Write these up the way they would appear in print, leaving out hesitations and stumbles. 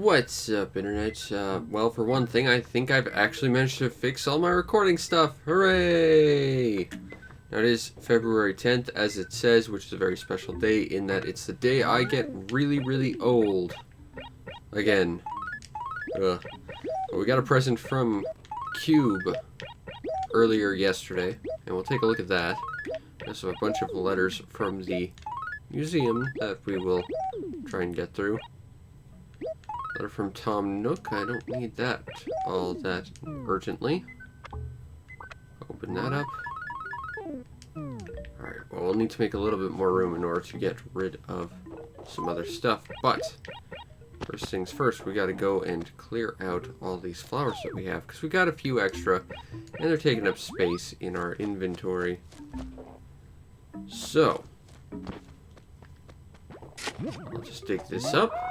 What's up, Internet? Well, for one thing, I think I've actually managed to fix all my recording stuff. Hooray! Now, it is February 10th, as it says, which is a very special day in that it's the day I get really, really old. Again. Ugh. But we got a present from Cube earlier yesterday, and we'll take a look at that. There's a bunch of letters from the museum that we will try and get through. Letter from Tom Nook. I don't need that all that urgently. Open that up. Alright, well, we'll need to make a little bit more room in order to get rid of some other stuff. But, first things first, we gotta go and clear out all these flowers that we have. Because we got a few extra, and they're taking up space in our inventory. So, I'll just dig this up.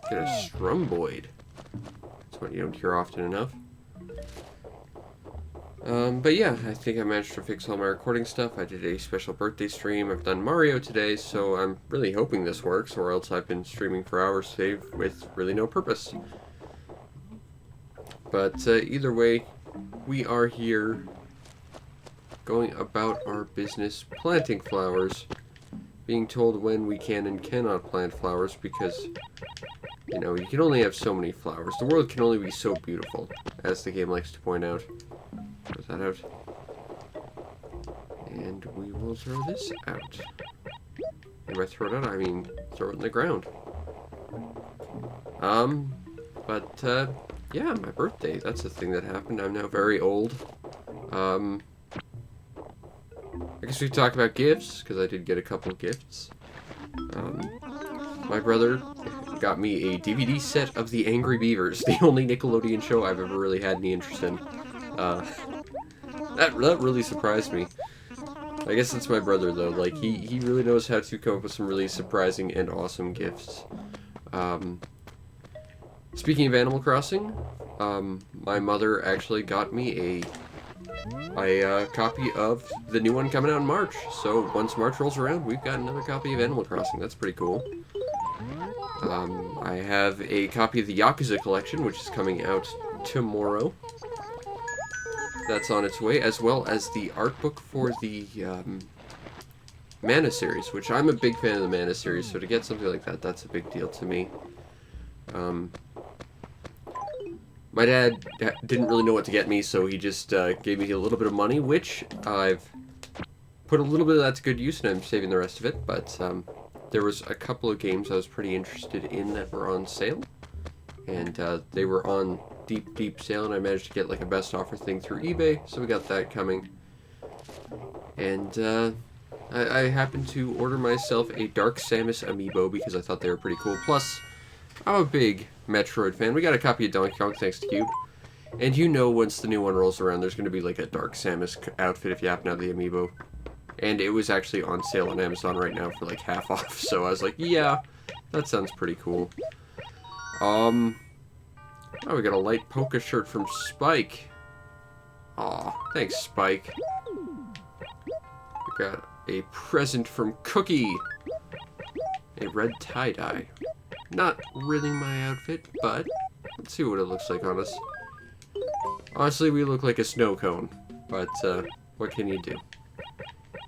Get a stromboid. That's what you don't hear often enough. But yeah, I think I managed to fix all my recording stuff. I did a special birthday stream. I've done Mario today, so I'm really hoping this works, or else I've been streaming for hours today with really no purpose. But either way, we are here going about our business planting flowers, being told when we can and cannot plant flowers because, you know, you can only have so many flowers. The world can only be so beautiful, as the game likes to point out. Throw that out. And we will throw this out. And by throw it out, I mean throw it in the ground. Yeah, my birthday. That's the thing that happened. I'm now very old. I guess we talk about gifts, because I did get a couple of gifts. My brother got me a DVD set of The Angry Beavers, the only Nickelodeon show I've ever really had any interest in. That really surprised me. I guess it's my brother, though. Like, he really knows how to come up with some really surprising and awesome gifts. Speaking of Animal Crossing, my mother actually got me a copy of the new one coming out in March. So once March rolls around, we've got another copy of Animal Crossing. That's pretty cool. I have a copy of the Yakuza collection, which is coming out tomorrow. That's on its way, as well as the art book for the Mana series, which I'm a big fan of the Mana series, so to get something like that, that's a big deal to me. My dad didn't really know what to get me, so he just gave me a little bit of money, which I've put a little bit of that to good use, and I'm saving the rest of it. But there was a couple of games I was pretty interested in that were on sale, and they were on deep sale, and I managed to get like a best offer thing through eBay, so we got that coming. And I happened to order myself a Dark Samus amiibo because I thought they were pretty cool. Plus, I'm a big Metroid fan. We got a copy of Donkey Kong thanks to Cube. And you know once the new one rolls around, there's going to be like a Dark Samus outfit if you happen to have the amiibo. And it was actually on sale on Amazon right now for like half off. So I was like, yeah, that sounds pretty cool. Oh, we got a light polka shirt from Spike. Aw, thanks, Spike. We got a present from Cookie. A red tie-dye. Not really my outfit, but let's see what it looks like on us. Honestly, we look like a snow cone, but what can you do?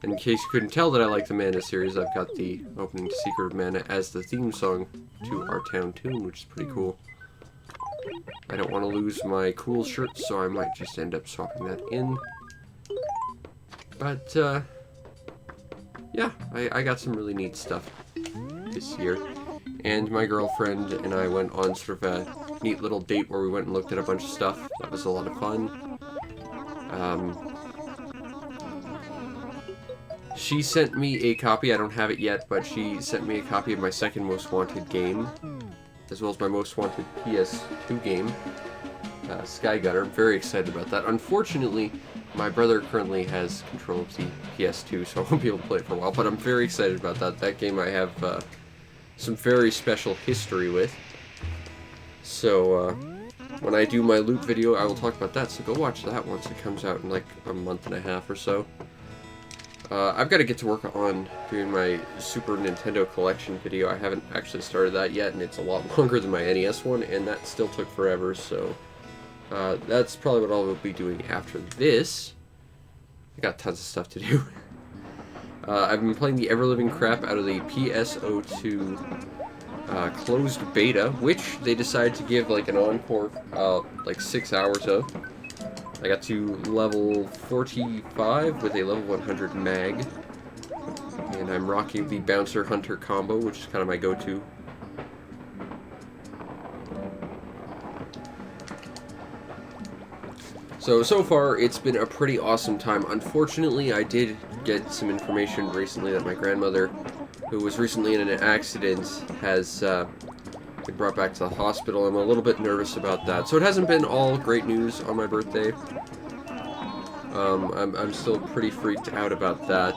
In case you couldn't tell that I like the Mana series, I've got the opening to Secret of Mana as the theme song to our town tune, which is pretty cool. I don't want to lose my cool shirt, so I might just end up swapping that in. But, yeah, I got some really neat stuff this year. And my girlfriend and I went on sort of a neat little date where we went and looked at a bunch of stuff. That was a lot of fun. She sent me a copy, I don't have it yet, but she sent me a copy of my second most wanted game, as well as my most wanted PS2 game, Sky Gunner. I'm very excited about that. Unfortunately, my brother currently has control of the PS2, so I won't be able to play it for a while, but I'm very excited about that. That game I have some very special history with. So, when I do my loot video, I will talk about that, so go watch that once it comes out in like a month and a half or so. I've got to get to work on doing my Super Nintendo collection video. I haven't actually started that yet, and it's a lot longer than my NES one, and that still took forever, so that's probably what I'll be doing after this. I got tons of stuff to do. I've been playing the ever-living crap out of the PSO2 closed beta, which they decided to give like an encore, like 6 hours of. I got to level 45 with a level 100 mag, and I'm rocking the Bouncer Hunter combo, which is kind of my go-to. So far, it's been a pretty awesome time. Unfortunately, I did get some information recently that my grandmother, who was recently in an accident, has been brought back to the hospital. I'm a little bit nervous about that. So it hasn't been all great news on my birthday. I'm still pretty freaked out about that.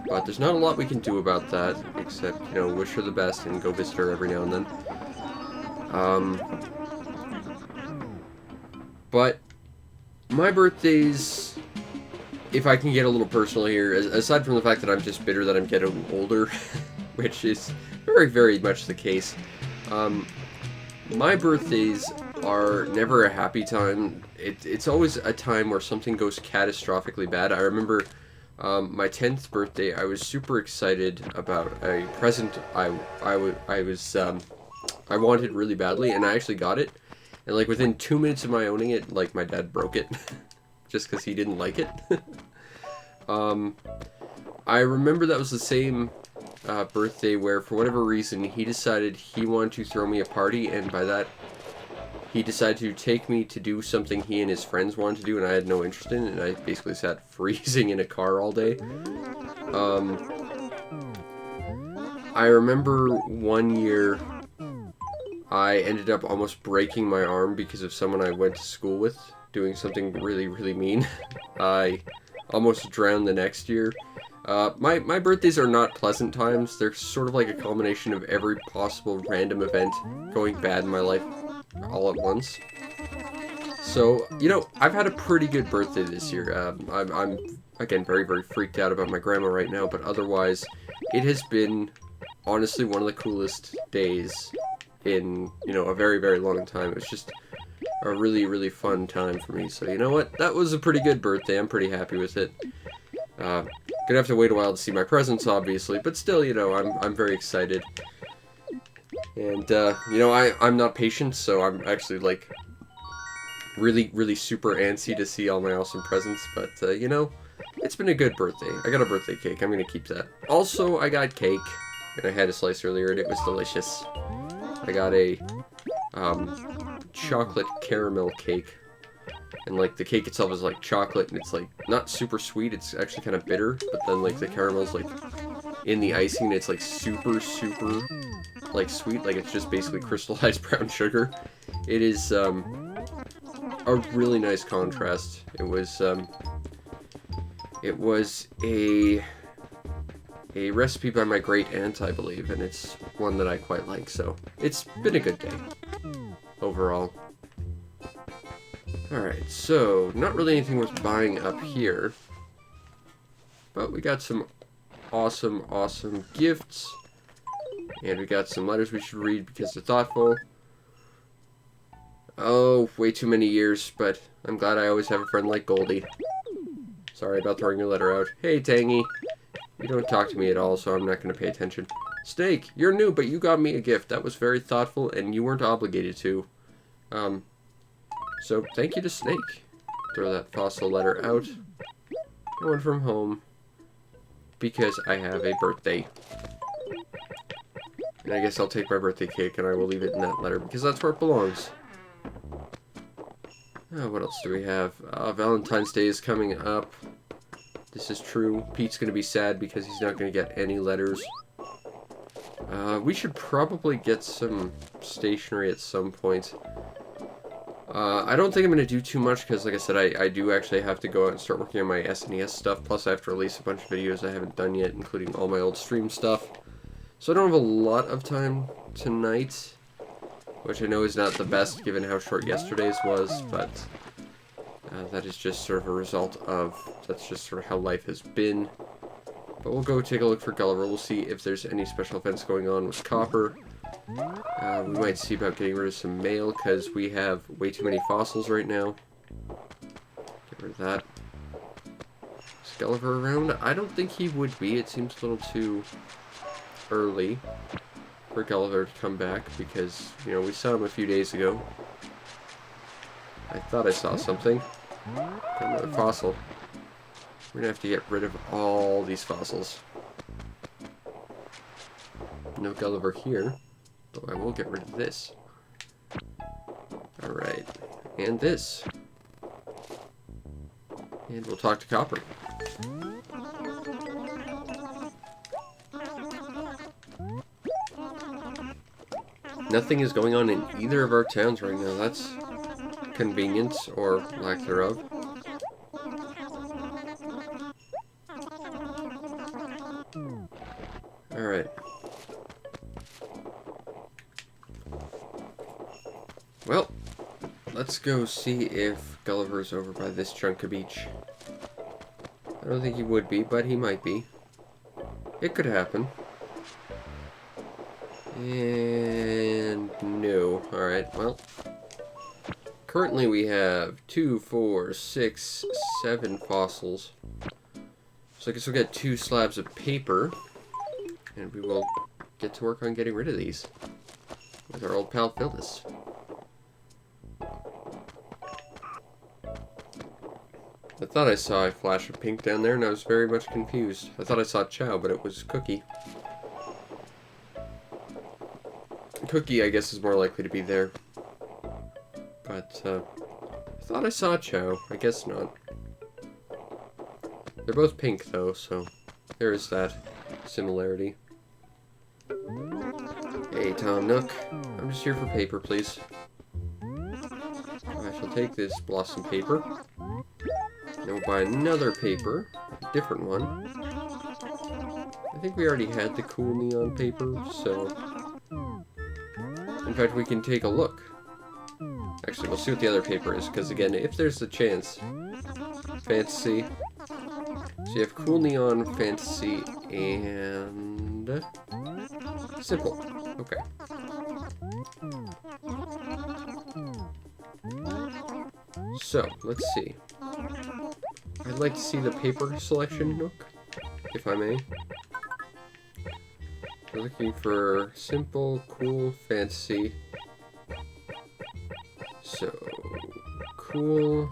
But there's not a lot we can do about that, except, you know, wish her the best and go visit her every now and then. But my birthdays, if I can get a little personal here, aside from the fact that I'm just bitter that I'm getting older, which is very, very much the case, my birthdays are never a happy time. It's always a time where something goes catastrophically bad. I remember my 10th birthday, I was super excited about a present I wanted really badly, and I actually got it. And like within 2 minutes of my owning it, like my dad broke it, just because he didn't like it. I remember that was the same birthday where, for whatever reason, he decided he wanted to throw me a party, and by that, he decided to take me to do something he and his friends wanted to do, and I had no interest in it, and I basically sat freezing in a car all day. I remember one year I ended up almost breaking my arm because of someone I went to school with doing something really, really mean. I almost drowned the next year. My birthdays are not pleasant times. They're sort of like a culmination of every possible random event going bad in my life all at once. So, you know, I've had a pretty good birthday this year. I'm again, very, very freaked out about my grandma right now, but otherwise, it has been, honestly, one of the coolest days in, you know, a very, very long time. It was just a really, really fun time for me. So, you know what? That was a pretty good birthday. I'm pretty happy with it. Gonna have to wait a while to see my presents, obviously, but still, you know, I'm very excited. And, you know, I'm not patient, so I'm actually, like, really, really super antsy to see all my awesome presents, but, you know, it's been a good birthday. I got a birthday cake. I'm gonna keep that. Also, I got cake, and I had a slice earlier, and it was delicious. I got a, chocolate caramel cake. And, like, the cake itself is, like, chocolate, and it's, like, not super sweet. It's actually kind of bitter, but then, like, the caramel's, like, in the icing, and it's, like, super, super, like, sweet. Like, it's just basically crystallized brown sugar. It is, a really nice contrast. It was a recipe by my great aunt, I believe, and it's one that I quite like, so it's been a good day overall. Alright, so not really anything worth buying up here, but we got some awesome, awesome gifts, and we got some letters we should read because they're thoughtful. Oh, way too many years, but I'm glad I always have a friend like Goldie. Sorry about throwing your letter out. Hey, Tangy. You don't talk to me at all, so I'm not going to pay attention. Snake, you're new, but you got me a gift. That was very thoughtful, and you weren't obligated to. So thank you to Snake. Throw that fossil letter out. No one from home. Because I have a birthday. And I guess I'll take my birthday cake and I will leave it in that letter because that's where it belongs. What else do we have? Valentine's Day is coming up. This is true. Pete's going to be sad because he's not going to get any letters. We should probably get some stationery at some point. I don't think I'm going to do too much because, like I said, I do actually have to go out and start working on my SNES stuff. Plus, I have to release a bunch of videos I haven't done yet, including all my old stream stuff. So I don't have a lot of time tonight, which I know is not the best given how short yesterday's was, but that is just sort of a result of, that's just sort of how life has been. But we'll go take a look for Gulliver. We'll see if there's any special events going on with Copper. We might see about getting rid of some mail, because we have way too many fossils right now. Get rid of that. Is Gulliver around? I don't think he would be. It seems a little too early for Gulliver to come back, because, you know, we saw him a few days ago. I thought I saw something. Another fossil. We're gonna have to get rid of all these fossils. No Gulliver here, though I will get rid of this. Alright, and this. And we'll talk to Copper. Nothing is going on in either of our towns right now. That's convenience, or lack thereof. Alright. Well, let's go see if Gulliver's over by this chunk of beach. I don't think he would be, but he might be. It could happen. And no. Alright, well. Currently we have 2, 4, 6, 7 fossils. So I guess we'll get 2 slabs of paper. And we will get to work on getting rid of these. With our old pal Phyllis. I thought I saw a flash of pink down there, and I was very much confused. I thought I saw Chow, but it was Cookie. Cookie, I guess, is more likely to be there. But, I thought I saw Chow. I guess not. They're both pink, though, so there is that similarity. Hey, Tom Nook. I'm just here for paper, please. I shall take this blossom paper. And we'll buy another paper. A different one. I think we already had the cool neon paper, so... In fact, we can take a look. Actually, we'll see what the other paper is, because again, if there's a chance... Fantasy. So you have cool neon, fantasy, and... simple. Okay. So, let's see. I'd like to see the paper selection, Nook, if I may. We're looking for simple, cool, fantasy. So, cool,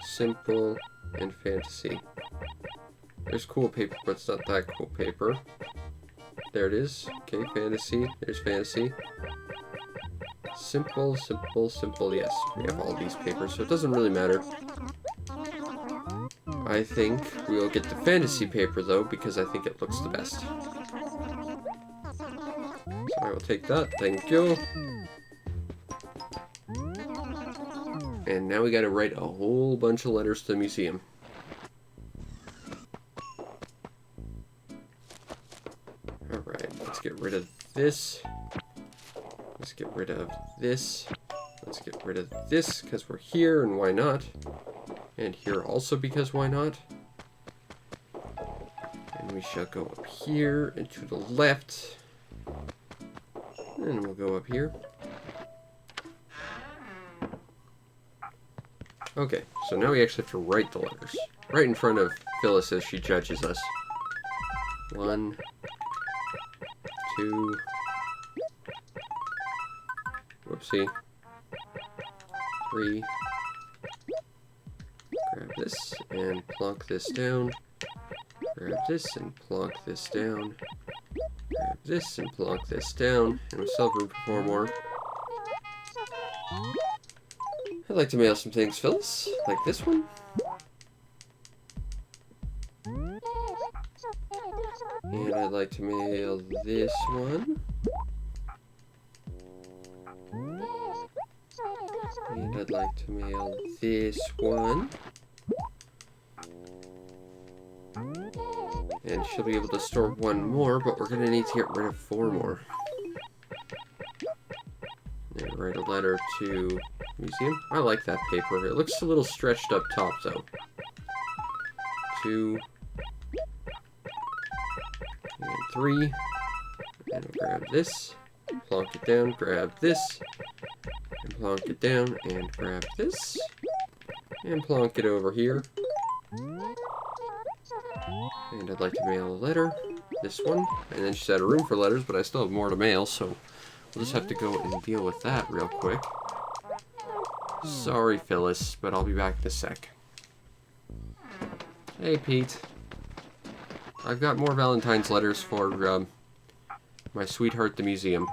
simple, and fantasy. There's cool paper, but it's not that cool paper. There it is. Okay, fantasy. There's fantasy. Simple, simple, simple. Yes, we have all these papers, so it doesn't really matter. I think we'll get the fantasy paper, though, because I think it looks the best. So I will take that. Thank you. And now we gotta write a whole bunch of letters to the museum. Alright, let's get rid of this. Let's get rid of this. Let's get rid of this, because we're here, and why not? And here also, because why not? And we shall go up here, and to the left. And we'll go up here. Okay, so now we actually have to write the letters. Right in front of Phyllis as she judges us. 1, 2... Whoopsie. 3. Grab this and plonk this down. Grab this and plonk this down. Grab this and plonk this down. And we still have room for 4 more. I'd like to mail some things, Phyllis. Like this one. And I'd like to mail this one. And I'd like to mail this one. And she'll be able to store 1 more, but we're going to need to get rid of 4 more. And write a letter to museum. I like that paper. It looks a little stretched up top, though. 2, 3. And I'll grab this, plonk it down, grab this, and plonk it down, and grab this, and plonk it over here. And I'd like to mail a letter, this one, and then she's out of room for letters, but I still have more to mail, so we'll just have to go and deal with that real quick. Sorry, Phyllis, but I'll be back in a sec. Hey, Pete. I've got more Valentine's letters for, my sweetheart, the museum.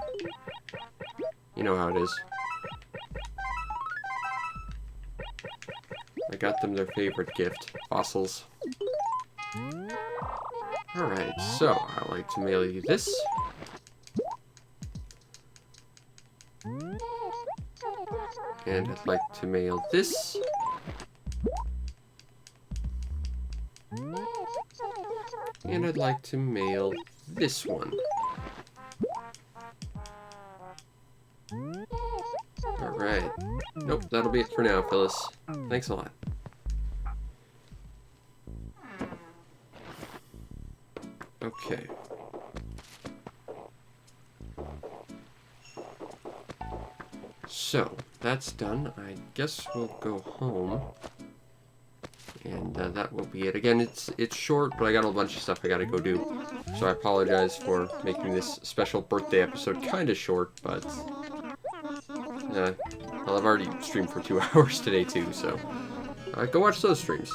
You know how it is. I got them their favorite gift, fossils. Alright, so I'd like to mail you this. And I'd like to mail this. And I'd like to mail this one. Alright. Nope, that'll be it for now, Phyllis. Thanks a lot. Okay. So, that's done. I guess we'll go home. And that will be it. Again, it's short, but I got a bunch of stuff I gotta go do. So I apologize for making this special birthday episode kind of short, but... well, I've already streamed for 2 hours today, too, so... go watch those streams.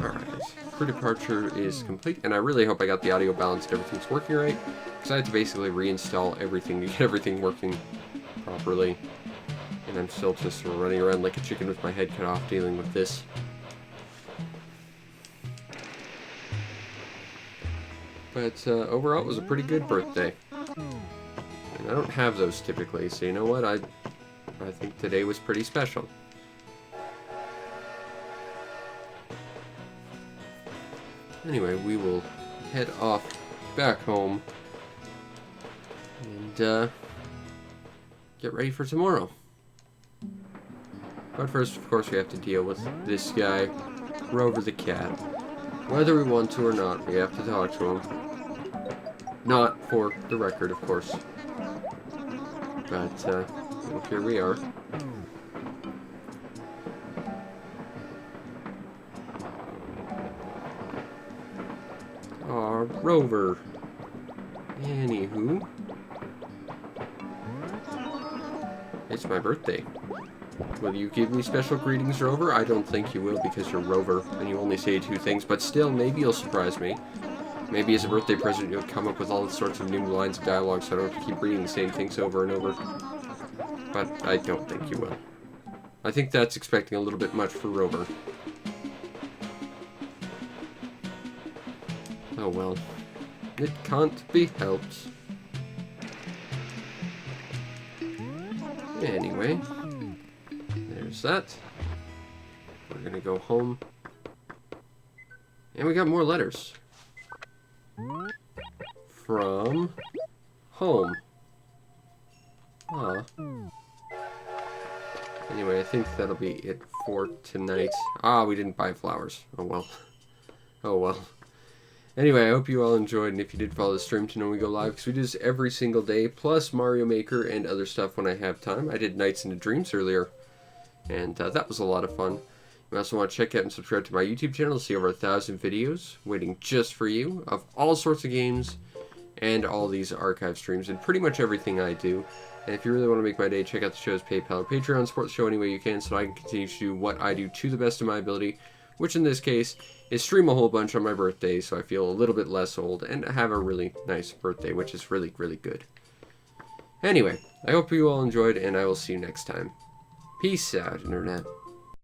Alright, pre-departure is complete, and I really hope I got the audio balanced and everything's working right, because I had to basically reinstall everything to get everything working properly, and I'm still just running around like a chicken with my head cut off dealing with this. But overall, it was a pretty good birthday, and I don't have those typically, so you know what, I think today was pretty special. Anyway, we will head off back home and get ready for tomorrow. But first, of course, we have to deal with this guy, Rover the cat. Whether we want to or not, we have to talk to him. Not for the record, of course. But, well, here we are. Aw, Rover. Anywho. It's my birthday. Will you give me special greetings, Rover? I don't think you will because you're Rover and you only say 2 things, but still, maybe you'll surprise me. Maybe as a birthday present you'll come up with all sorts of new lines of dialogue so I don't have to keep reading the same things over and over. But I don't think you will. I think that's expecting a little bit much for Rover. Oh well. It can't be helped. Anyway, there's that. We're gonna go home. And we got more letters. From home. Ah. Anyway, I think that'll be it for tonight. Ah, we didn't buy flowers. Oh well. Oh well. Anyway, I hope you all enjoyed, and if you did follow the stream to know when we go live, because we do this every single day, plus Mario Maker and other stuff when I have time. I did Nights into Dreams earlier, and that was a lot of fun. You also want to check out and subscribe to my YouTube channel to see over 1,000 videos waiting just for you of all sorts of games and all these archive streams and pretty much everything I do. And if you really want to make my day, check out the show's PayPal or Patreon. Support the show any way you can so I can continue to do what I do to the best of my ability, which in this case is stream a whole bunch on my birthday so I feel a little bit less old and have a really nice birthday, which is really, really good. Anyway, I hope you all enjoyed, and I will see you next time. Peace out, Internet.